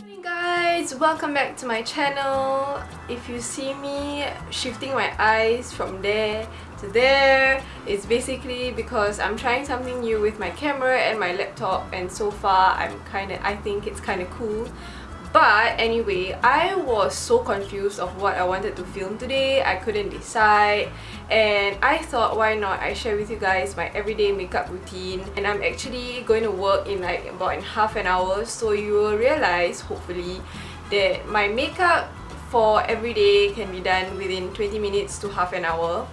Hey guys, welcome back to my channel. If you see me shifting my eyes from there to there, it's basically because I'm trying something new with my camera and my laptop, and so far I think it's kind of cool. But anyway, I was so confused of what I wanted to film today. I couldn't decide, and I thought, why not I share with you guys my everyday makeup routine. And I'm actually going to work in like about in half an hour, so you will realize hopefully that my makeup for every day can be done within 20 minutes to half an hour,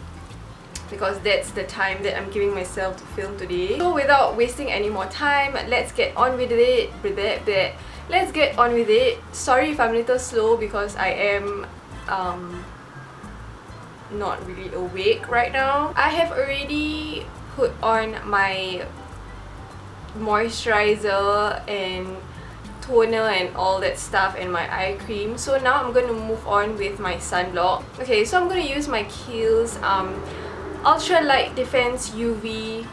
because that's the time that I'm giving myself to film today. So without wasting any more time, let's get on with it. Let's get on with it. Sorry if I'm a little slow because I am not really awake right now. I have already put on my moisturizer and toner and all that stuff and my eye cream. So now I'm going to move on with my sunblock. Okay, so I'm going to use my Kiehl's Ultra Light Defense UV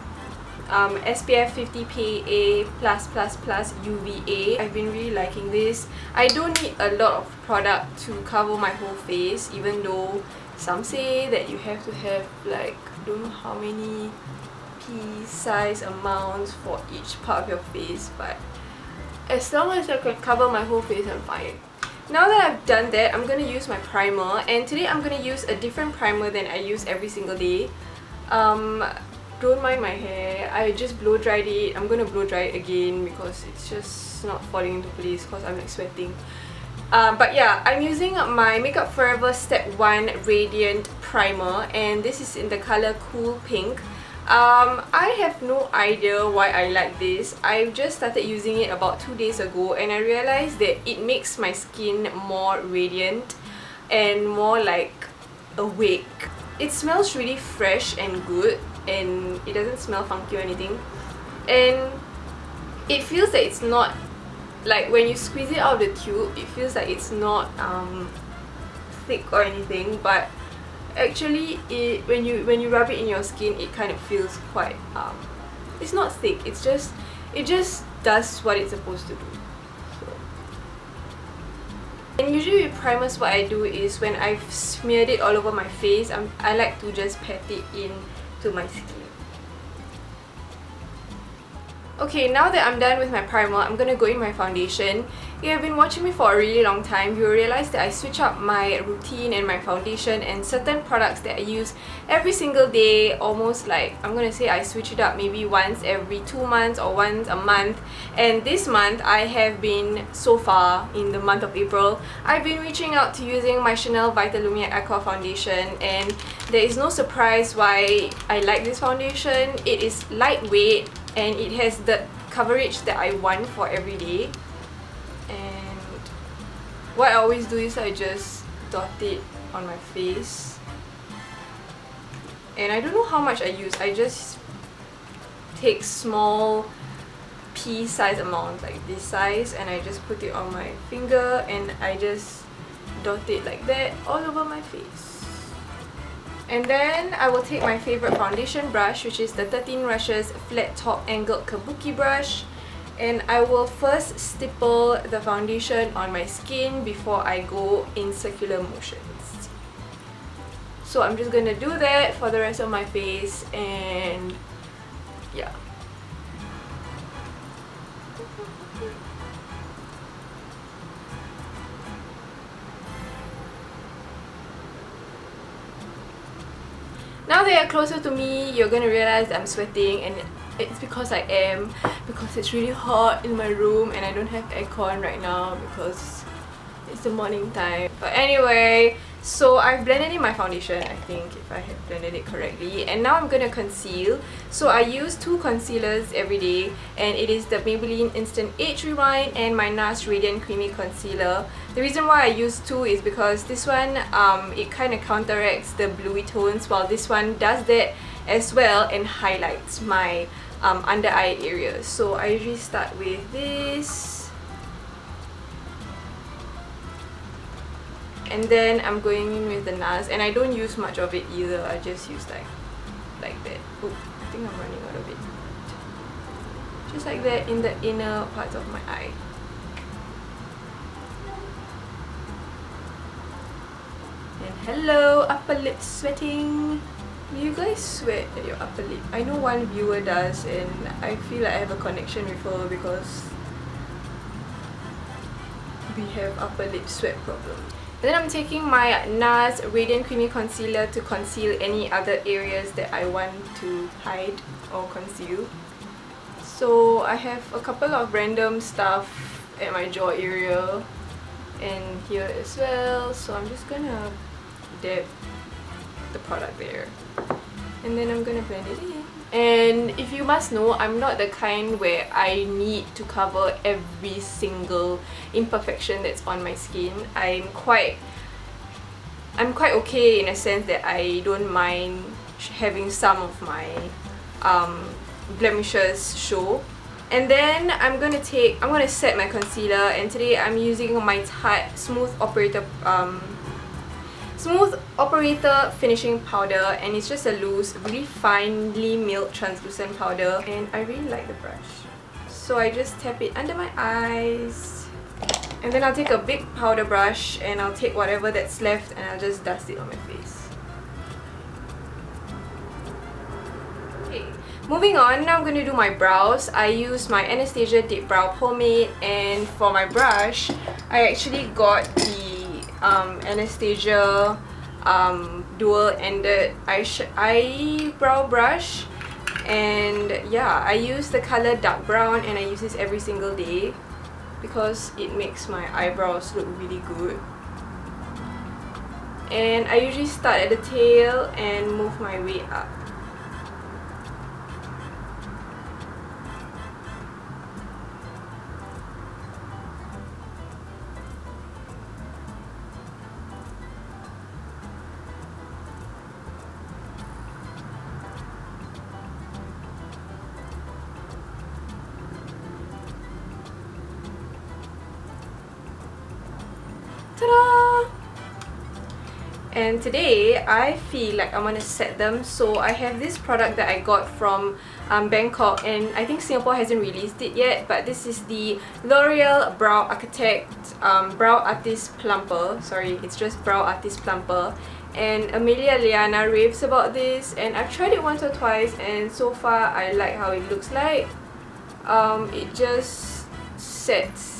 SPF 50 PA+++ UVA. I've been really liking this. I don't need a lot of product to cover my whole face, even though some say that you have to have like don't know how many pea-size amounts for each part of your face, but as long as I can cover my whole face, I'm fine. Now that I've done that, I'm going to use my primer, and today I'm going to use a different primer than I use every single day. Don't mind my hair, I just blow dried it. I'm gonna blow dry it again because it's just not falling into place because I'm like sweating. But yeah, I'm using my Makeup Forever Step 1 Radiant Primer, and this is in the color Cool Pink. I have no idea why I like this. I just started using it about 2 days ago, and I realized that it makes my skin more radiant and more like awake. It smells really fresh and good, and it doesn't smell funky or anything, and it feels that it's not like when you squeeze it out of the tube, it feels like it's not thick or anything, but actually when you rub it in your skin, it kind of feels quite it's not thick, it just does what it's supposed to do. And usually with primers, what I do is when I've smeared it all over my face, I like to just pat it in to my skin. Okay, now that I'm done with my primer, I'm gonna go in my foundation. If you have been watching me for a really long time, you will realize that I switch up my routine and my foundation and certain products that I use every single day. Almost like, I'm gonna say I switch it up maybe once every 2 months or once a month. And this month, I have been, so far in the month of April, I've been reaching out to using my Chanel Vitalumiere Aqua foundation, and there is no surprise why I like this foundation. It is lightweight and it has the coverage that I want for every day. And what I always do is I just dot it on my face, and I don't know how much I use. I just take small pea-size amounts, like this size, and I just put it on my finger and I just dot it like that all over my face. And then I will take my favorite foundation brush, which is the 13 Rushes Flat Top Angled Kabuki brush, and I will first stipple the foundation on my skin before I go in circular motions. So I'm just gonna do that for the rest of my face, and yeah. Now that you're closer to me, you're gonna realize I'm sweating, and it's because I am, because it's really hot in my room and I don't have aircon right now because it's the morning time. But anyway, so I've blended in my foundation, I think, if I have blended it correctly, and now I'm gonna conceal. So I use 2 concealers every day, and it is the Maybelline Instant Age Rewind and my NARS Radiant Creamy Concealer. The reason why I use 2 is because this one, it kind of counteracts the bluey tones, while this one does that as well and highlights my under eye areas. So I usually start with this, and then I'm going in with the NARS, and I don't use much of it either. I just use like that. Oh, I think I'm running out of it. Just like that in the inner parts of my eye. And hello, upper lip sweating. Do you guys sweat at your upper lip? I know one viewer does, and I feel like I have a connection with her because we have upper lip sweat problem. And then I'm taking my NARS Radiant Creamy Concealer to conceal any other areas that I want to hide or conceal. So I have a couple of random stuff at my jaw area and here as well. So I'm just gonna dab the product there. And then I'm gonna blend it in. And if you must know, I'm not the kind where I need to cover every single imperfection that's on my skin. I'm quite okay in a sense that I don't mind having some of my blemishes show. And then I'm gonna set my concealer, and today I'm using my Tarte Smooth Operator Finishing Powder, and it's just a loose, really finely milled translucent powder, and I really like the brush. So I just tap it under my eyes, and then I'll take a big powder brush and I'll take whatever that's left and I'll just dust it on my face. Okay, moving on, now I'm going to do my brows. I use my Anastasia Deep Brow Pomade, and for my brush, I actually got the Anastasia dual-ended eyebrow brush, and yeah, I use the color dark brown, and I use this every single day because it makes my eyebrows look really good. And I usually start at the tail and move my way up. Ta-da! And today I feel like I want to set them, so I have this product that I got from Bangkok, and I think Singapore hasn't released it yet, but this is the L'Oreal Brow Architect Brow Artist Plumper. Sorry, it's just Brow Artist Plumper. And Amelia Liana raves about this, and I've tried it once or twice, and so far I like how it looks like. It just sets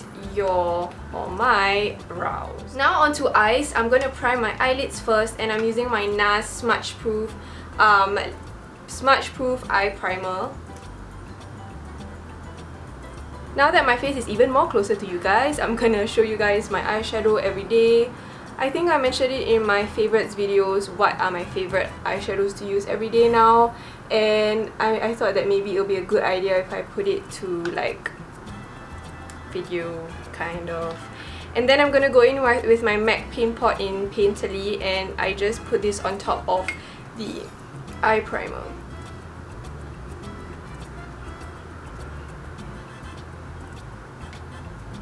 my brows. Now onto eyes. I'm going to prime my eyelids first, and I'm using my NARS Smudge Proof Eye Primer. Now that my face is even more closer to you guys, I'm gonna show you guys my eyeshadow every day. I think I mentioned it in my favorites videos, what are my favorite eyeshadows to use every day now, and I thought that maybe it'll be a good idea if I put it to like video kind of. And then I'm gonna go in with my MAC Paint Pot in Painterly, and I just put this on top of the eye primer.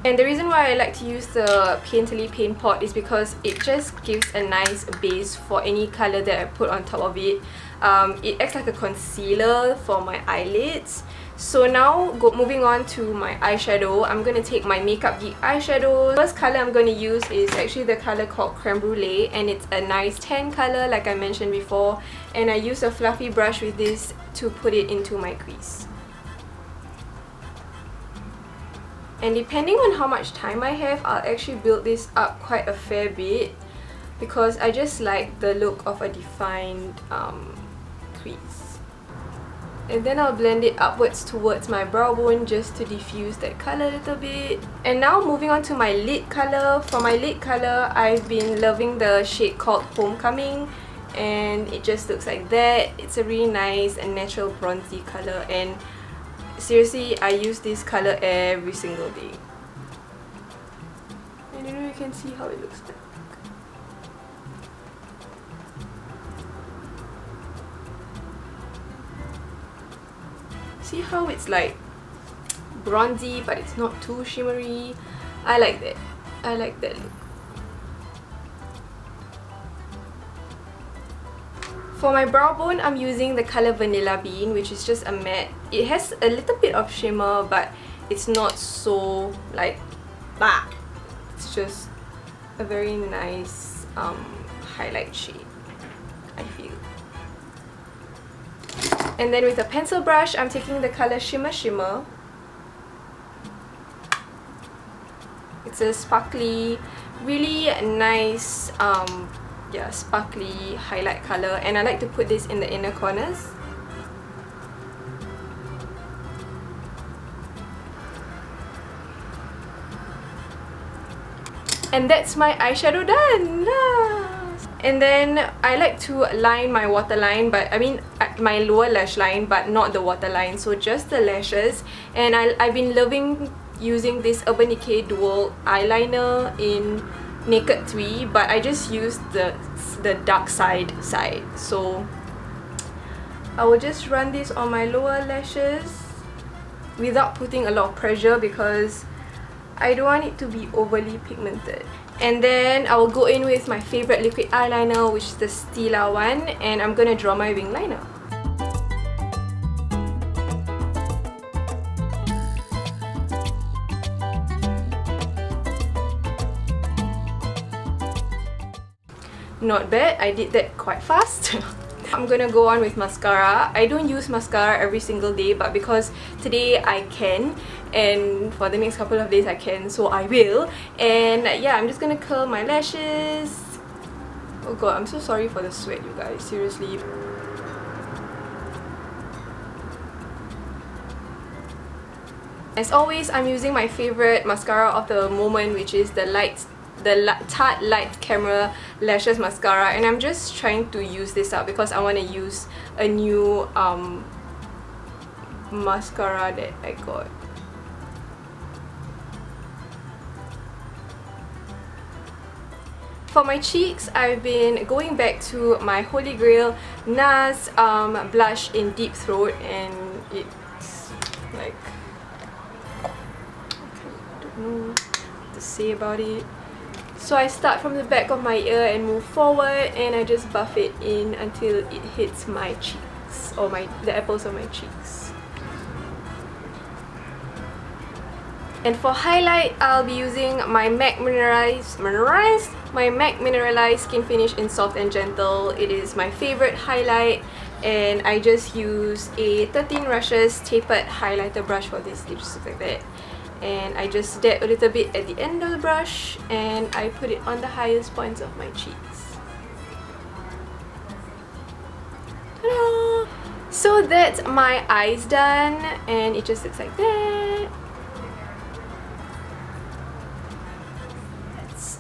And the reason why I like to use the Painterly Paint Pot is because it just gives a nice base for any colour that I put on top of it. It acts like a concealer for my eyelids. So now moving on to my eyeshadow, I'm going to take my Makeup Geek eyeshadow. The first colour I'm going to use is actually the colour called Creme Brûlée, and it's a nice tan colour like I mentioned before, and I use a fluffy brush with this to put it into my crease. And depending on how much time I have, I'll actually build this up quite a fair bit because I just like the look of a defined crease. And then I'll blend it upwards towards my brow bone just to diffuse that colour a little bit. And now moving on to my lid colour. For my lid colour, I've been loving the shade called Homecoming, and it just looks like that. It's a really nice and natural bronzy colour, and seriously, I use this colour every single day. And you can see how it looks like. See how it's like bronzy but it's not too shimmery? I like that. I like that look. For my brow bone, I'm using the colour Vanilla Bean, which is just a matte. It has a little bit of shimmer, but it's not so like bah. It's just a very nice highlight shade, I feel. And then with a pencil brush, I'm taking the color Shimma. It's a sparkly, really nice, yeah, sparkly highlight color, and I like to put this in the inner corners. And that's my eyeshadow done! And then I like to line my waterline, but I mean my lower lash line, but not the waterline, so just the lashes. And I've been loving using this Urban Decay Dual eyeliner in Naked 3, but I just used the Darkside side. So I will just run this on my lower lashes without putting a lot of pressure because I don't want it to be overly pigmented. And then I will go in with my favorite liquid eyeliner, which is the Stila one, and I'm gonna draw my wing liner. Not bad, I did that quite fast. I'm gonna go on with mascara. I don't use mascara every single day, but because today I can, and for the next couple of days I can, so I will. And yeah, I'm just gonna curl my lashes. Oh god, I'm so sorry for the sweat, you guys, seriously. As always, I'm using my favorite mascara of the moment, which is the Tarte Light Camera Lashes Mascara, and I'm just trying to use this up because I want to use a new mascara that I got. For my cheeks, I've been going back to my Holy Grail NARS blush in Deep Throat, and it's like, I don't know what to say about it. So I start from the back of my ear and move forward, and I just buff it in until it hits my cheeks, or the apples of my cheeks. And for highlight, I'll be using my MAC Mineralized Skin Finish in Soft and Gentle. It is my favorite highlight, and I just use a 13 Rushes tapered highlighter brush for this. It just looks like that. And I just dab a little bit at the end of the brush, and I put it on the highest points of my cheeks. Ta-da! So that's my eyes done, and it just looks like that.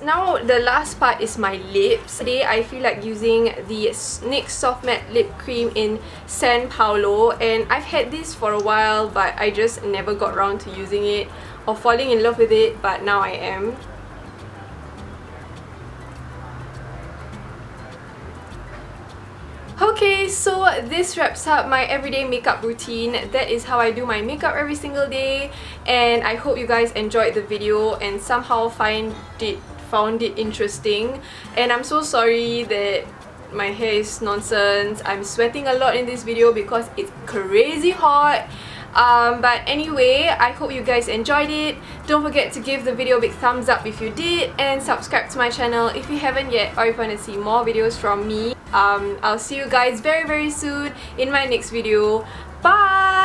Now the last part is my lips. Today I feel like using the NYX Soft Matte Lip Cream in San Paulo, and I've had this for a while, but I just never got around to using it or falling in love with it, but now I am. Okay, so this wraps up my everyday makeup routine. That is how I do my makeup every single day, and I hope you guys enjoyed the video and somehow found it interesting. And I'm so sorry that my hair is nonsense. I'm sweating a lot in this video because it's crazy hot. But anyway, I hope you guys enjoyed it. Don't forget to give the video a big thumbs up if you did, and subscribe to my channel if you haven't yet, or if you want to see more videos from me. I'll see you guys very soon in my next video. Bye!